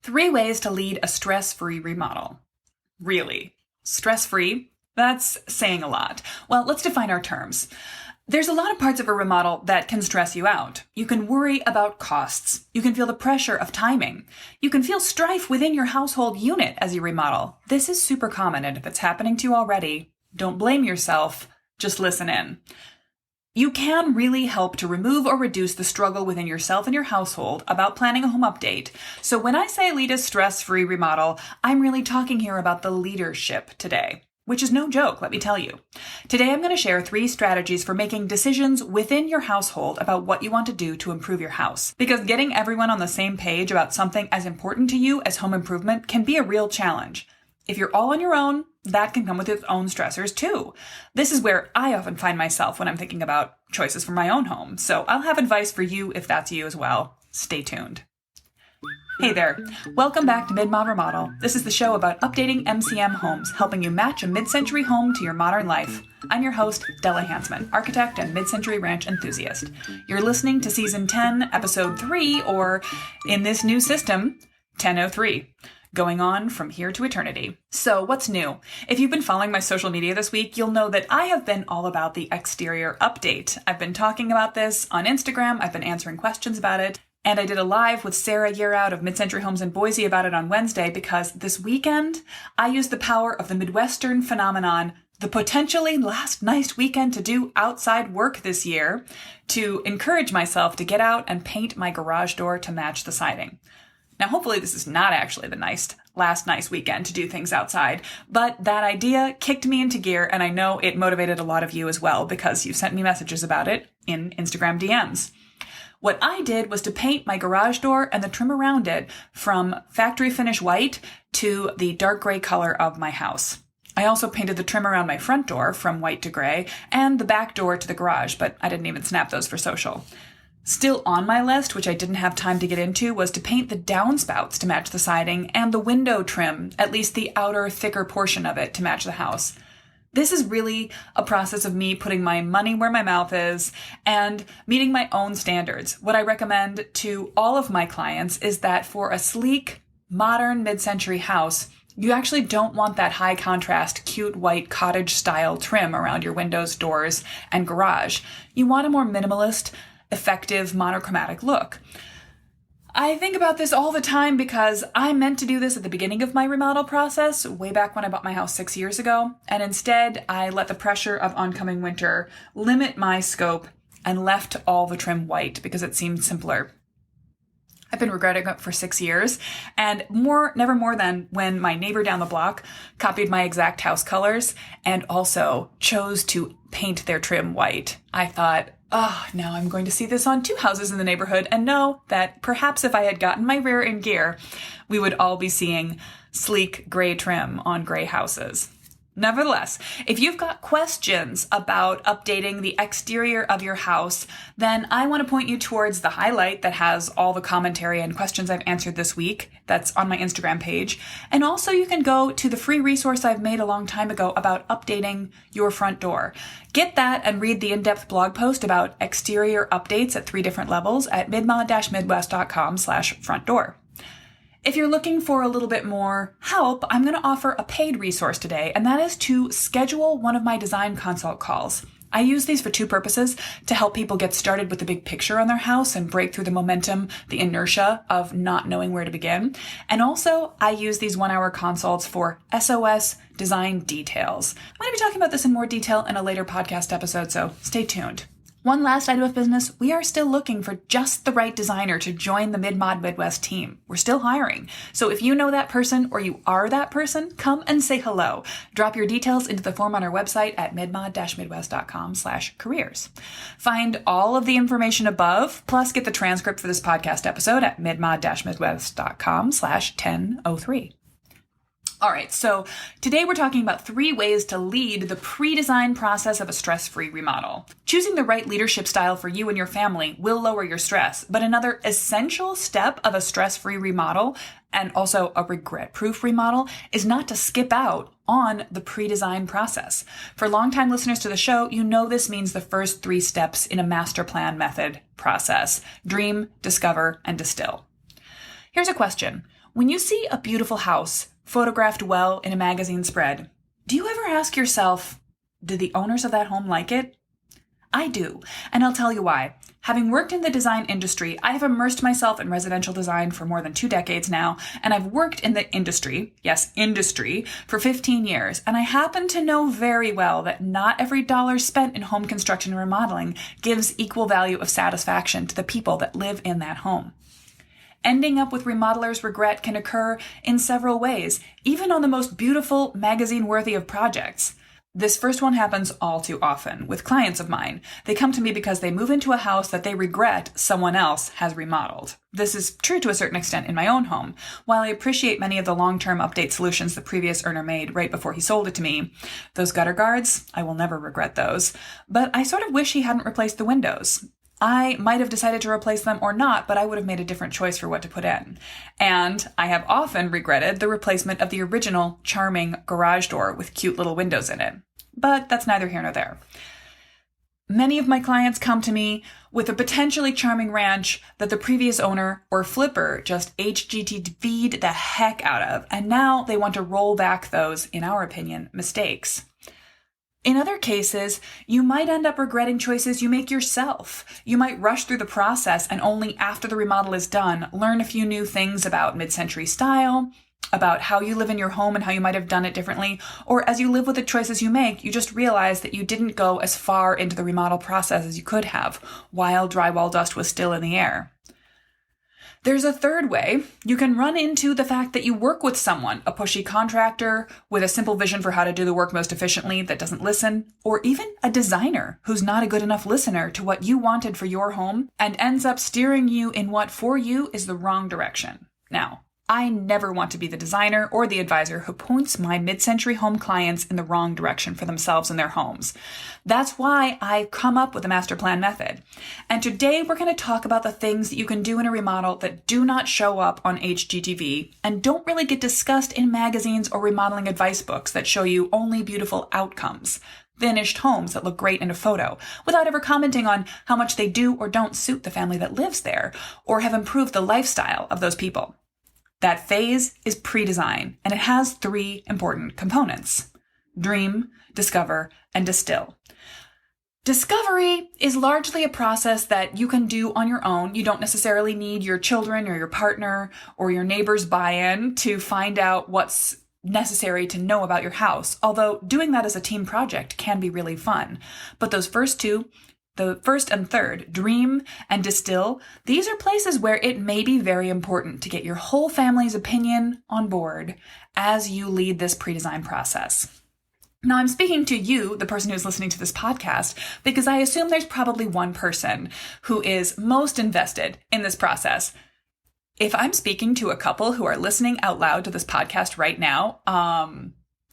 3 ways to lead a stress-free remodel. Really? Stress-free? That's saying a lot. Well, let's define our terms. There's a lot of parts of a remodel that can stress you out. You can worry about costs. You can feel the pressure of timing. You can feel strife within your household unit as you remodel. This is super common, and if it's happening to you already, don't blame yourself. Just listen in. You can really help to remove or reduce the struggle within yourself and your household about planning a home update. So when I say lead a stress-free remodel, I'm really talking here about the leadership today, which is no joke, let me tell you. Today I'm going to share 3 strategies for making decisions within your household about what you want to do to improve your house. Because getting everyone on the same page about something as important to you as home improvement can be a real challenge. If you're all on your own, that can come with its own stressors too. This is where I often find myself when I'm thinking about choices for my own home. So I'll have advice for you if that's you as well. Stay tuned. Hey there. Welcome back to Mid-Mod Remodel. This is the show about updating MCM homes, helping you match a mid-century home to your modern life. I'm your host, Della Hansman, architect and mid-century ranch enthusiast. You're listening to Season 10, Episode 3, or in this new system, 1003. Going on from here to eternity. So what's new? If you've been following my social media this week, you'll know that I have been all about the exterior update. I've been talking about this on Instagram. I've been answering questions about it. And I did a live with Sarah Yearout of Mid-Century Homes in Boise about it on Wednesday because this weekend, I used the power of the Midwestern phenomenon, the potentially last nice weekend to do outside work this year, to encourage myself to get out and paint my garage door to match the siding. Now, hopefully this is not actually the last nice weekend to do things outside, but that idea kicked me into gear, and I know it motivated a lot of you as well because you sent me messages about it in Instagram DMs. What I did was to paint my garage door and the trim around it from factory finish white to the dark gray color of my house. I also painted the trim around my front door from white to gray and the back door to the garage, but I didn't even snap those for social. Still on my list, which I didn't have time to get into, was to paint the downspouts to match the siding and the window trim, at least the outer, thicker portion of it, to match the house. This is really a process of me putting my money where my mouth is and meeting my own standards. What I recommend to all of my clients is that for a sleek, modern, mid-century house, you actually don't want that high contrast, cute white cottage style trim around your windows, doors, and garage. You want a more minimalist, effective monochromatic look. I think about this all the time because I meant to do this at the beginning of my remodel process, way back when I bought my house 6 years ago, and instead I let the pressure of oncoming winter limit my scope and left all the trim white because it seemed simpler. I've been regretting it for 6 years, and never more than when my neighbor down the block copied my exact house colors and also chose to paint their trim white. I thought, now I'm going to see this on 2 houses in the neighborhood and know that perhaps if I had gotten my rear in gear, we would all be seeing sleek gray trim on gray houses. Nevertheless, if you've got questions about updating the exterior of your house, then I want to point you towards the highlight that has all the commentary and questions I've answered this week. That's on my Instagram page. And also you can go to the free resource I've made a long time ago about updating your front door. Get that and read the in-depth blog post about exterior updates at 3 different levels at midmod-midwest.com/front door. If you're looking for a little bit more help, I'm going to offer a paid resource today, and that is to schedule one of my design consult calls. I use these for 2 purposes: to help people get started with the big picture on their house and break through the momentum, the inertia of not knowing where to begin. And also, I use these 1-hour consults for SOS design details. I'm going to be talking about this in more detail in a later podcast episode, so stay tuned. One last item of business, we are still looking for just the right designer to join the Mid-Mod Midwest team. We're still hiring. So if you know that person or you are that person, come and say hello. Drop your details into the form on our website at midmod-midwest.com/careers. Find all of the information above, plus get the transcript for this podcast episode at midmod-midwest.com/1003. All right, so today we're talking about 3 ways to lead the pre-design process of a stress-free remodel. Choosing the right leadership style for you and your family will lower your stress, but another essential step of a stress-free remodel, and also a regret-proof remodel, is not to skip out on the pre-design process. For longtime listeners to the show, you know this means the first 3 steps in a master plan method process: dream, discover, and distill. Here's a question. When you see a beautiful house photographed well in a magazine spread, do you ever ask yourself, do the owners of that home like it? I do, and I'll tell you why. Having worked in the design industry, I have immersed myself in residential design for more than 2 decades now, and I've worked in the industry, yes, industry, for 15 years, and I happen to know very well that not every dollar spent in home construction and remodeling gives equal value of satisfaction to the people that live in that home. Ending up with remodeler's regret can occur in several ways, even on the most beautiful, magazine-worthy of projects. This first one happens all too often with clients of mine. They come to me because they move into a house that they regret someone else has remodeled. This is true to a certain extent in my own home. While I appreciate many of the long-term update solutions the previous owner made right before he sold it to me, those gutter guards, I will never regret those. But I sort of wish he hadn't replaced the windows. I might have decided to replace them or not, but I would have made a different choice for what to put in. And I have often regretted the replacement of the original charming garage door with cute little windows in it. But that's neither here nor there. Many of my clients come to me with a potentially charming ranch that the previous owner or flipper just HGTV'd the heck out of, and now they want to roll back those, in our opinion, mistakes. In other cases, you might end up regretting choices you make yourself. You might rush through the process and only after the remodel is done, learn a few new things about mid-century style, about how you live in your home and how you might have done it differently, or as you live with the choices you make, you just realize that you didn't go as far into the remodel process as you could have, while drywall dust was still in the air. There's a third way. You can run into the fact that you work with someone, a pushy contractor with a simple vision for how to do the work most efficiently that doesn't listen, or even a designer who's not a good enough listener to what you wanted for your home and ends up steering you in what for you is the wrong direction. Now, I never want to be the designer or the advisor who points my mid-century home clients in the wrong direction for themselves and their homes. That's why I've come up with the master plan method. And today we're going to talk about the things that you can do in a remodel that do not show up on HGTV and don't really get discussed in magazines or remodeling advice books that show you only beautiful outcomes. Finished homes that look great in a photo, without ever commenting on how much they do or don't suit the family that lives there, or have improved the lifestyle of those people. That phase is pre-design, and it has 3 important components: dream, discover, and distill. Discovery is largely a process that you can do on your own. You don't necessarily need your children or your partner or your neighbor's buy-in to find out what's necessary to know about your house, although doing that as a team project can be really fun. But those first 2, the first and third, dream and distill, these are places where it may be very important to get your whole family's opinion on board as you lead this pre-design process. Now, I'm speaking to you, the person who's listening to this podcast, because I assume there's probably one person who is most invested in this process. If I'm speaking to a couple who are listening out loud to this podcast right now,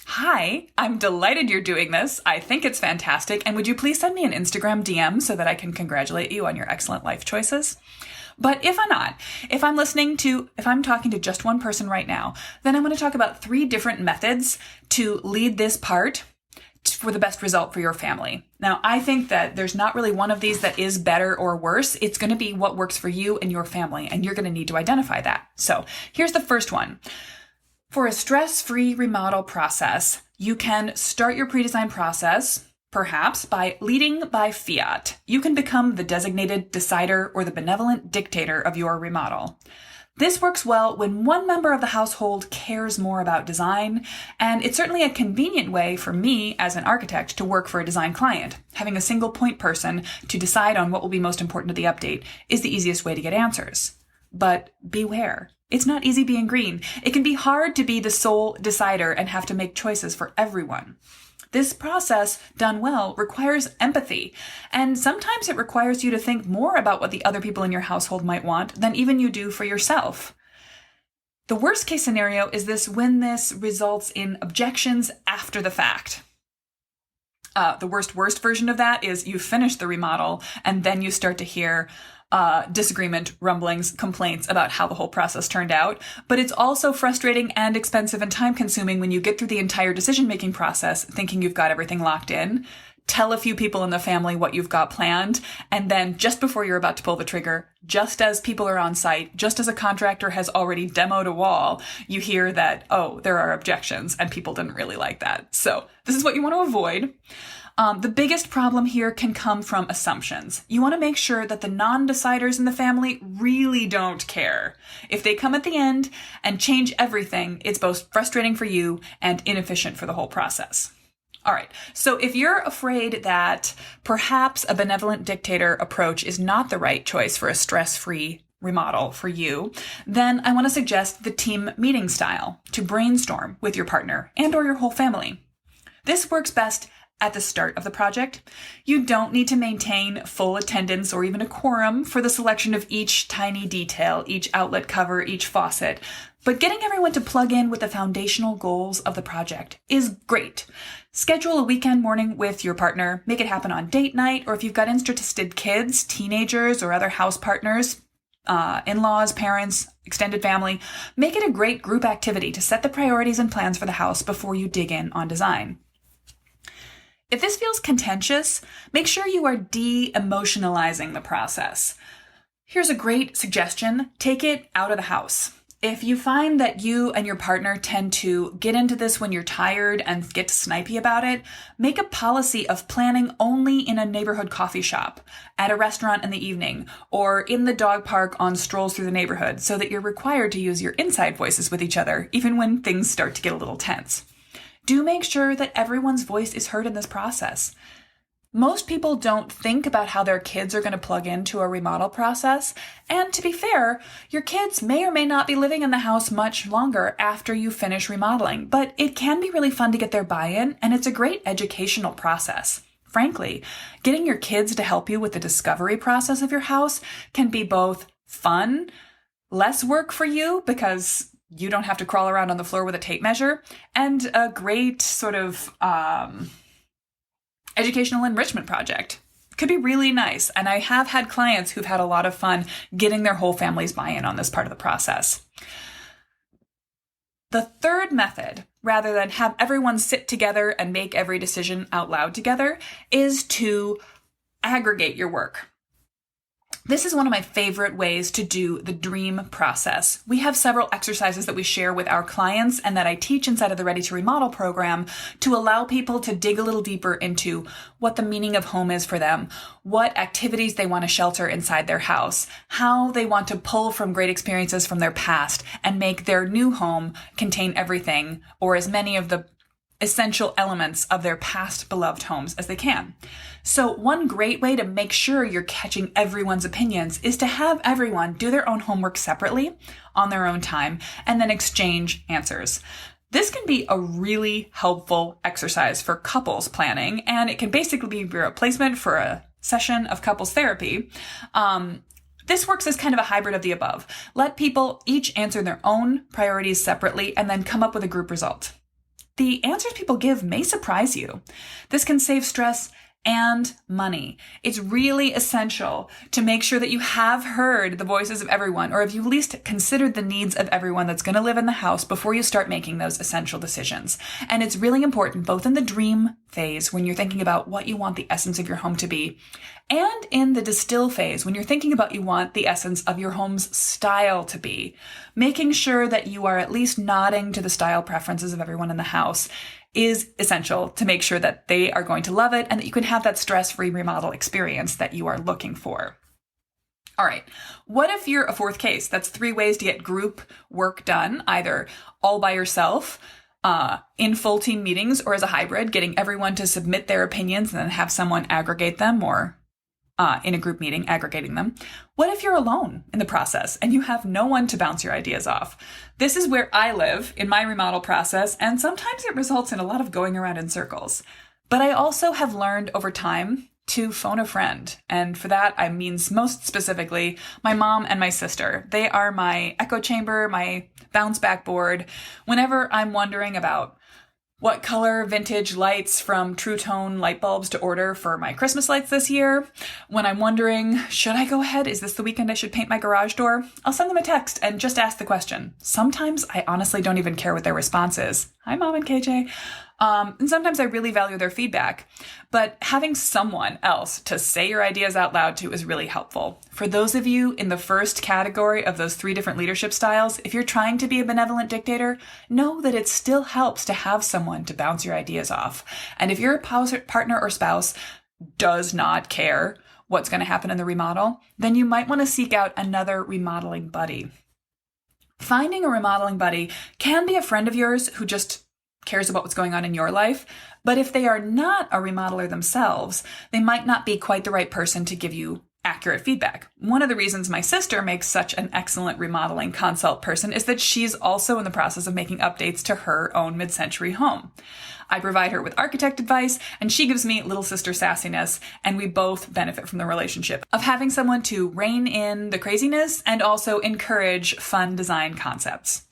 hi, I'm delighted you're doing this. I think it's fantastic. And would you please send me an Instagram DM so that I can congratulate you on your excellent life choices? But if I'm not, if I'm talking to just one person right now, then I'm going to talk about 3 different methods to lead this part for the best result for your family. Now, I think that there's not really one of these that is better or worse. It's going to be what works for you and your family, and you're going to need to identify that. So here's the first one. For a stress-free remodel process, you can start your pre-design process, perhaps, by leading by fiat. You can become the designated decider or the benevolent dictator of your remodel. This works well when one member of the household cares more about design, and it's certainly a convenient way for me as an architect to work for a design client. Having a single point person to decide on what will be most important to the update is the easiest way to get answers. But beware. It's not easy being green. It can be hard to be the sole decider and have to make choices for everyone. This process, done well, requires empathy, and sometimes it requires you to think more about what the other people in your household might want than even you do for yourself. The worst case scenario is when this results in objections after the fact. The worst version of that is you finish the remodel and then you start to hear disagreement, rumblings, complaints about how the whole process turned out. But it's also frustrating and expensive and time consuming when you get through the entire decision-making process thinking you've got everything locked in tell a few people in the family what you've got planned, and then just before you're about to pull the trigger, just as people are on site, just as a contractor has already demoed a wall, you hear that, oh, there are objections and people didn't really like that. So this is what you want to avoid. The biggest problem here can come from assumptions. You want to make sure that the non-deciders in the family really don't care. If they come at the end and change everything, it's both frustrating for you and inefficient for the whole process. All right, so if you're afraid that perhaps a benevolent dictator approach is not the right choice for a stress-free remodel for you, then I want to suggest the team meeting style to brainstorm with your partner and or your whole family. This works best at the start of the project. You don't need to maintain full attendance or even a quorum for the selection of each tiny detail, each outlet cover, each faucet, but getting everyone to plug in with the foundational goals of the project is great. Schedule a weekend morning with your partner, make it happen on date night, or if you've got interested kids, teenagers, or other house partners, in-laws, parents, extended family, make it a great group activity to set the priorities and plans for the house before you dig in on design. If this feels contentious, make sure you are de-emotionalizing the process. Here's a great suggestion. Take it out of the house. If you find that you and your partner tend to get into this when you're tired and get snipey about it, make a policy of planning only in a neighborhood coffee shop, at a restaurant in the evening, or in the dog park on strolls through the neighborhood so that you're required to use your inside voices with each other, even when things start to get a little tense. Do make sure that everyone's voice is heard in this process. Most people don't think about how their kids are going to plug into a remodel process, and to be fair, your kids may or may not be living in the house much longer after you finish remodeling, but it can be really fun to get their buy-in, and it's a great educational process. Frankly, getting your kids to help you with the discovery process of your house can be both fun, less work for you because you don't have to crawl around on the floor with a tape measure, and a great sort of educational enrichment project. Could be really nice. And I have had clients who've had a lot of fun getting their whole family's buy-in on this part of the process. The third method, rather than have everyone sit together and make every decision out loud together, is to aggregate your work. This is one of my favorite ways to do the dream process. We have several exercises that we share with our clients and that I teach inside of the Ready to Remodel program to allow people to dig a little deeper into what the meaning of home is for them, what activities they want to shelter inside their house, how they want to pull from great experiences from their past and make their new home contain everything or as many of the essential elements of their past beloved homes as they can. So one great way to make sure you're catching everyone's opinions is to have everyone do their own homework separately on their own time and then exchange answers. This can be a really helpful exercise for couples planning, and it can basically be a replacement for a session of couples therapy. This works as kind of a hybrid of the above. Let people each answer their own priorities separately and then come up with a group result. The answers people give may surprise you. This can save stress and money. It's really essential to make sure that you have heard the voices of everyone, or if you at least considered the needs of everyone that's going to live in the house before you start making those essential decisions. And it's really important both in the dream phase when you're thinking about what you want the essence of your home to be, and in the distill phase when you're thinking about you want the essence of your home's style to be. Making sure that you are at least nodding to the style preferences of everyone in the house is essential to make sure that they are going to love it and that you can have that stress-free remodel experience that you are looking for. All right, what if you're a fourth case? That's 3 ways to get group work done, either all by yourself, in full team meetings, or as a hybrid, getting everyone to submit their opinions and then have someone aggregate them, or in a group meeting, aggregating them. What if you're alone in the process and you have no one to bounce your ideas off? This is where I live in my remodel process, and sometimes it results in a lot of going around in circles. But I also have learned over time to phone a friend. And for that, I mean most specifically my mom and my sister. They are my echo chamber, my bounce back board. Whenever I'm wondering about what color vintage lights from True Tone light bulbs to order for my Christmas lights this year, when I'm wondering, should I go ahead? Is this the weekend I should paint my garage door? I'll send them a text and just ask the question. Sometimes I honestly don't even care what their response is. Hi, Mom and KJ. And sometimes I really value their feedback. But having someone else to say your ideas out loud to is really helpful. For those of you in the first category of those 3 different leadership styles, if you're trying to be a benevolent dictator, know that it still helps to have someone to bounce your ideas off. And if your partner or spouse does not care what's going to happen in the remodel, then you might want to seek out another remodeling buddy. Finding a remodeling buddy can be a friend of yours who just cares about what's going on in your life, but if they are not a remodeler themselves, they might not be quite the right person to give you accurate feedback. One of the reasons my sister makes such an excellent remodeling consult person is that she's also in the process of making updates to her own mid-century home. I provide her with architect advice, and she gives me little sister sassiness, and we both benefit from the relationship of having someone to rein in the craziness and also encourage fun design concepts.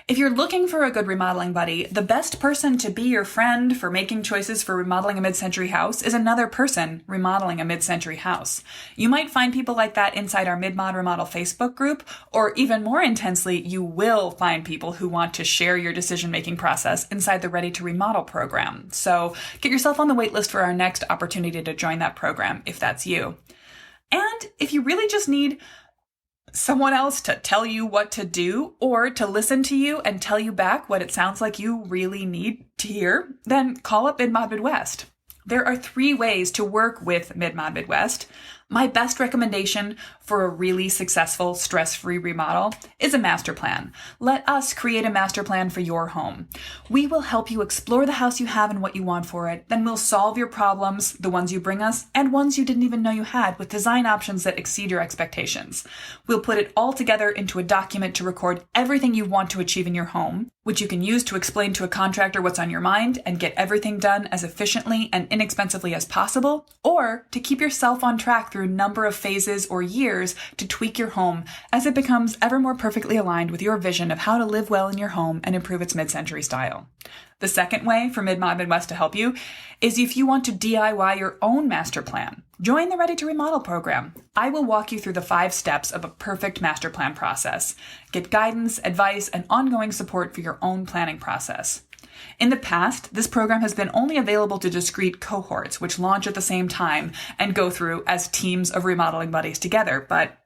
If you're looking for a good remodeling buddy, the best person to be your friend for making choices for remodeling a mid-century house is another person remodeling a mid-century house. You might find people like that inside our Mid-Mod Remodel Facebook group, or even more intensely, you will find people who want to share your decision-making process inside the Ready to Remodel program. So get yourself on the wait list for our next opportunity to join that program if that's you. And if you really just need someone else to tell you what to do or to listen to you and tell you back what it sounds like you really need to hear, then call up Mid-Mod Midwest. There are 3 ways to work with Mid-Mod Midwest. My best recommendation for a really successful, stress-free remodel is a master plan. Let us create a master plan for your home. We will help you explore the house you have and what you want for it. Then we'll solve your problems, the ones you bring us, and ones you didn't even know you had, with design options that exceed your expectations. We'll put it all together into a document to record everything you want to achieve in your home, which you can use to explain to a contractor what's on your mind and get everything done as efficiently and inexpensively as possible, or to keep yourself on track through a number of phases or years to tweak your home as it becomes ever more perfectly aligned with your vision of how to live well in your home and improve its mid-century style. The second way for Mid-Mod Midwest to help you is if you want to DIY your own master plan. Join the Ready to Remodel program. I will walk you through the 5 steps of a perfect master plan process. Get guidance, advice, and ongoing support for your own planning process. In the past, this program has been only available to discrete cohorts, which launch at the same time and go through as teams of remodeling buddies together, but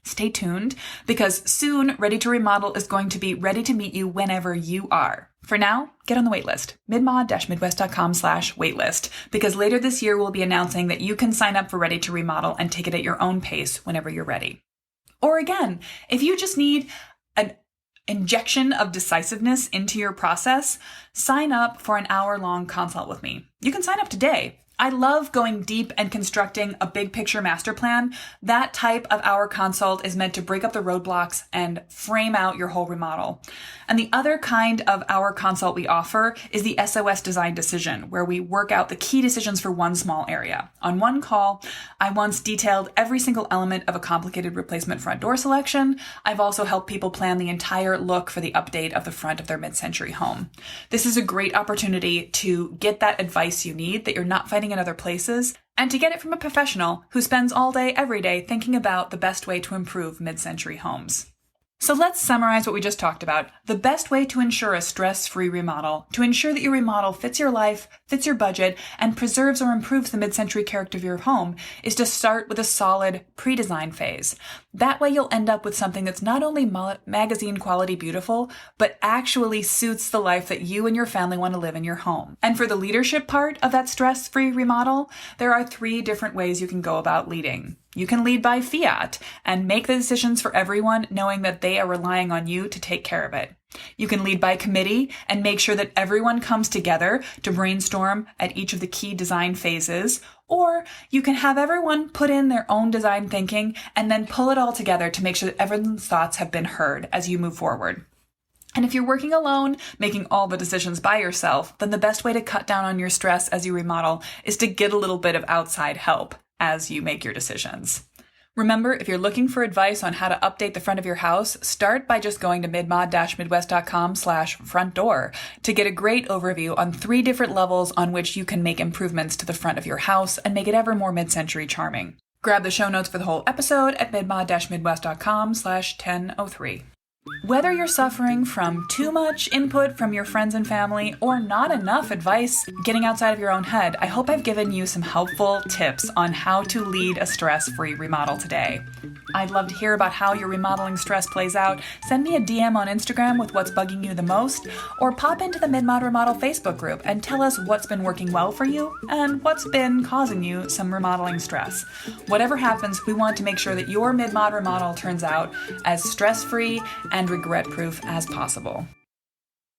stay tuned, because soon Ready to Remodel is going to be ready to meet you whenever you are. For now, get on the waitlist, midmod-midwest.com/waitlist, because later this year we'll be announcing that you can sign up for Ready to Remodel and take it at your own pace whenever you're ready. Or again, if you just need an injection of decisiveness into your process, sign up for an hour-long consult with me. You can sign up today. I love going deep and constructing a big picture master plan. That type of hour consult is meant to break up the roadblocks and frame out your whole remodel. And the other kind of hour consult we offer is the SOS design decision, where we work out the key decisions for one small area. On one call, I once detailed every single element of a complicated replacement front door selection. I've also helped people plan the entire look for the update of the front of their mid-century home. This is a great opportunity to get that advice you need that you're not finding in other places, and to get it from a professional who spends all day, every day thinking about the best way to improve mid-century homes. So let's summarize what we just talked about. The best way to ensure a stress-free remodel, to ensure that your remodel fits your life, fits your budget, and preserves or improves the mid-century character of your home, is to start with a solid pre-design phase. That way you'll end up with something that's not only magazine quality beautiful, but actually suits the life that you and your family want to live in your home. And for the leadership part of that stress-free remodel, there are 3 different ways you can go about leading. You can lead by fiat and make the decisions for everyone, knowing that they are relying on you to take care of it. You can lead by committee and make sure that everyone comes together to brainstorm at each of the key design phases. Or you can have everyone put in their own design thinking and then pull it all together to make sure that everyone's thoughts have been heard as you move forward. And if you're working alone, making all the decisions by yourself, then the best way to cut down on your stress as you remodel is to get a little bit of outside help as you make your decisions. Remember, if you're looking for advice on how to update the front of your house, start by just going to midmod-midwest.com/front door to get a great overview on 3 different levels on which you can make improvements to the front of your house and make it ever more mid-century charming. Grab the show notes for the whole episode at midmod-midwest.com/1003. Whether you're suffering from too much input from your friends and family or not enough advice getting outside of your own head, I hope I've given you some helpful tips on how to lead a stress-free remodel today. I'd love to hear about how your remodeling stress plays out. Send me a DM on Instagram with what's bugging you the most, or pop into the Mid-Mod Remodel Facebook group and tell us what's been working well for you and what's been causing you some remodeling stress. Whatever happens, we want to make sure that your Mid-Mod remodel turns out as stress-free and regret-proof as possible.